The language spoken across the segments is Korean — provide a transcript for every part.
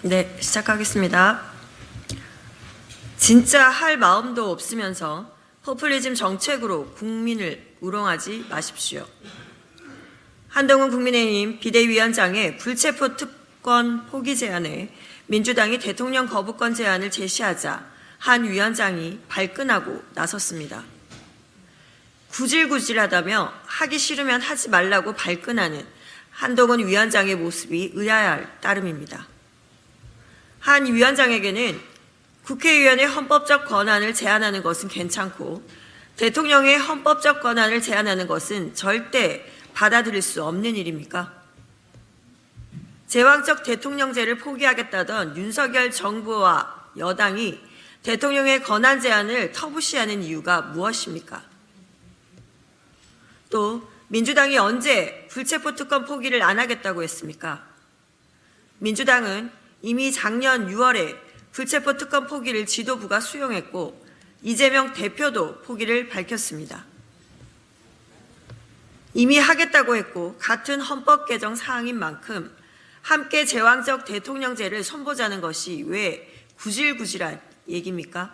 네, 시작하겠습니다. 진짜 할 마음도 없으면서 포퓰리즘 정책으로 국민을 우롱하지 마십시오. 한동훈 국민의힘 비대위원장의 불체포 특권 포기 제안에 민주당이 대통령 거부권 제안을 제시하자 한 위원장이 발끈하고 나섰습니다. 구질구질하다며 하기 싫으면 하지 말라고 발끈하는 한동훈 위원장의 모습이 의아할 따름입니다. 한 위원장에게는 국회의원의 헌법적 권한을 제한하는 것은 괜찮고 대통령의 헌법적 권한을 제한하는 것은 절대 받아들일 수 없는 일입니까? 제왕적 대통령제를 포기하겠다던 윤석열 정부와 여당이 대통령의 권한 제한을 터부시하는 이유가 무엇입니까? 또 민주당이 언제 불체포 특권 포기를 안 하겠다고 했습니까? 민주당은 이미 작년 6월에 불체포 특권 포기를 지도부가 수용했고 이재명 대표도 포기를 밝혔습니다. 이미 하겠다고 했고 같은 헌법 개정 사항인 만큼 함께 제왕적 대통령제를 손보자는 것이 왜 구질구질한 얘기입니까?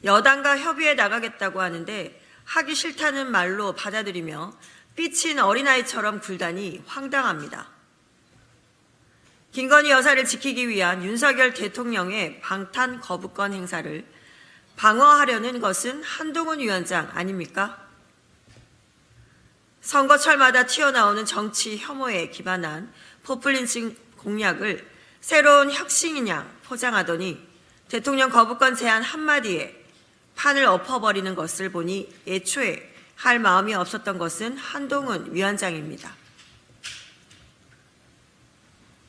여당과 협의해 나가겠다고 하는데 하기 싫다는 말로 받아들이며 삐친 어린아이처럼 굴다니 황당합니다. 김건희 여사를 지키기 위한 윤석열 대통령의 방탄 거부권 행사를 방어하려는 것은 한동훈 위원장 아닙니까? 선거철마다 튀어나오는 정치 혐오에 기반한 포퓰리즘 공약을 새로운 혁신인 양 포장하더니 대통령 거부권 제안 한마디에 판을 엎어버리는 것을 보니 애초에 할 마음이 없었던 것은 한동훈 위원장입니다.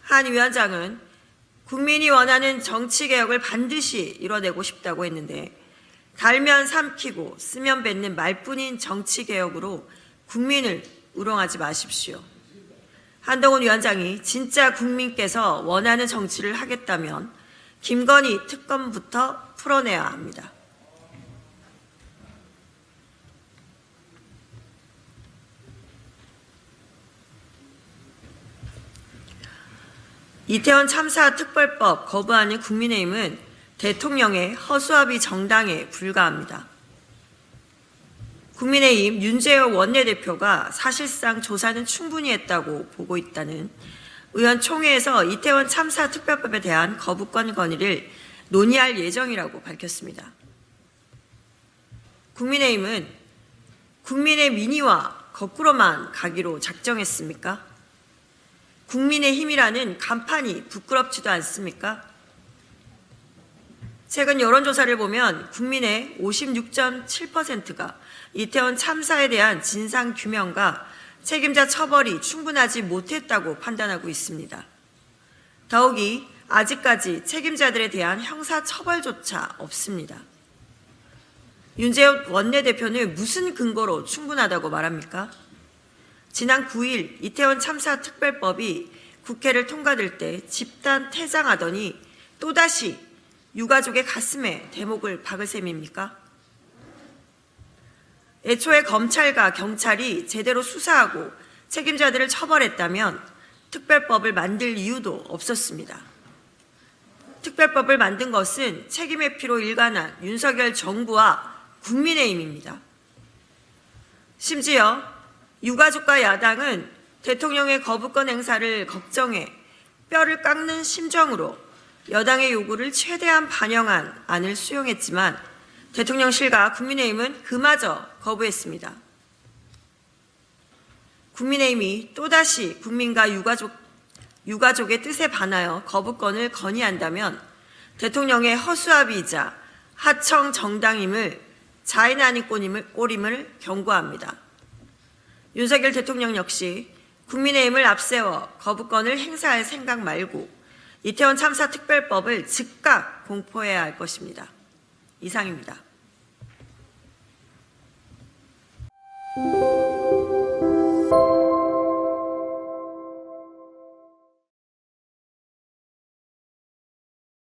한 위원장은 국민이 원하는 정치개혁을 반드시 이뤄내고 싶다고 했는데 달면 삼키고 쓰면 뱉는 말뿐인 정치개혁으로 국민을 우롱하지 마십시오. 한동훈 위원장이 진짜 국민께서 원하는 정치를 하겠다면 김건희 특검부터 풀어내야 합니다. 이태원 참사 특별법 거부하는 국민의힘은 대통령의 허수아비 정당에 불과합니다. 국민의힘 윤재호 원내대표가 사실상 조사는 충분히 했다고 보고 있다는 의원총회에서 이태원 참사 특별법에 대한 거부권 건의를 논의할 예정이라고 밝혔습니다. 국민의힘은 국민의 민의와 거꾸로만 가기로 작정했습니까? 국민의힘이라는 간판이 부끄럽지도 않습니까? 최근 여론조사를 보면 국민의 56.7%가 이태원 참사에 대한 진상규명과 책임자 처벌이 충분하지 못했다고 판단하고 있습니다. 더욱이 아직까지 책임자들에 대한 형사처벌조차 없습니다. 윤재호 원내대표는 무슨 근거로 충분하다고 말합니까? 지난 9일 이태원 참사 특별법이 국회를 통과될 때 집단 퇴장하더니 또다시 유가족의 가슴에 대목을 박을 셈입니까? 애초에 검찰과 경찰이 제대로 수사하고 책임자들을 처벌했다면 특별법을 만들 이유도 없었습니다. 특별법을 만든 것은 책임의 피로 일관한 윤석열 정부와 국민의힘입니다. 심지어 유가족과 야당은 대통령의 거부권 행사를 걱정해 뼈를 깎는 심정으로 여당의 요구를 최대한 반영한 안을 수용했지만 대통령실과 국민의힘은 그마저 거부했습니다. 국민의힘이 또다시 국민과 유가족의 뜻에 반하여 거부권을 건의한다면 대통령의 허수아비이자 하청 정당임을 자인 아닌 꼴임을 경고합니다. 윤석열 대통령 역시 국민의힘을 앞세워 거부권을 행사할 생각 말고 이태원 참사 특별법을 즉각 공포해야 할 것입니다. 이상입니다.